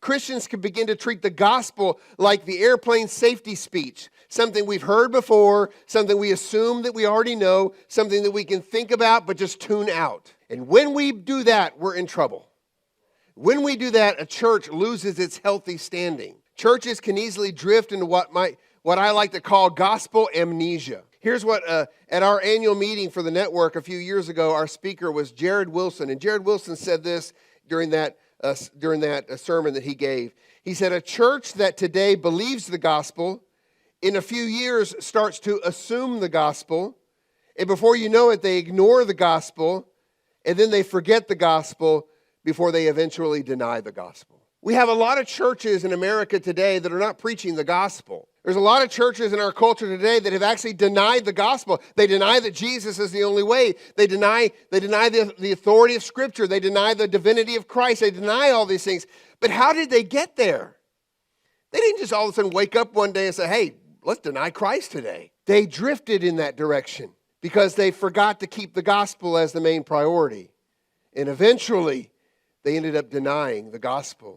Christians can begin to treat the gospel like the airplane safety speech, something we've heard before, something we assume that we already know, something that we can think about but just tune out. And when we do that, we're in trouble. When we do that, a church loses its healthy standing. Churches can easily drift into what I like to call gospel amnesia. Here's what, at our annual meeting for the network a few years ago, our speaker was Jared Wilson. And Jared Wilson said this during that sermon that he gave. He said, a church that today believes the gospel, in a few years starts to assume the gospel, and before you know it, they ignore the gospel, and then they forget the gospel before they eventually deny the gospel. We have a lot of churches in America today that are not preaching the gospel. There's a lot of churches in our culture today that have actually denied the gospel. They deny that Jesus is the only way. They deny the authority of Scripture. They deny the divinity of Christ. They deny all these things. But how did they get there? They didn't just all of a sudden wake up one day and say, hey, let's deny Christ today. They drifted in that direction because they forgot to keep the gospel as the main priority. And eventually, they ended up denying the gospel.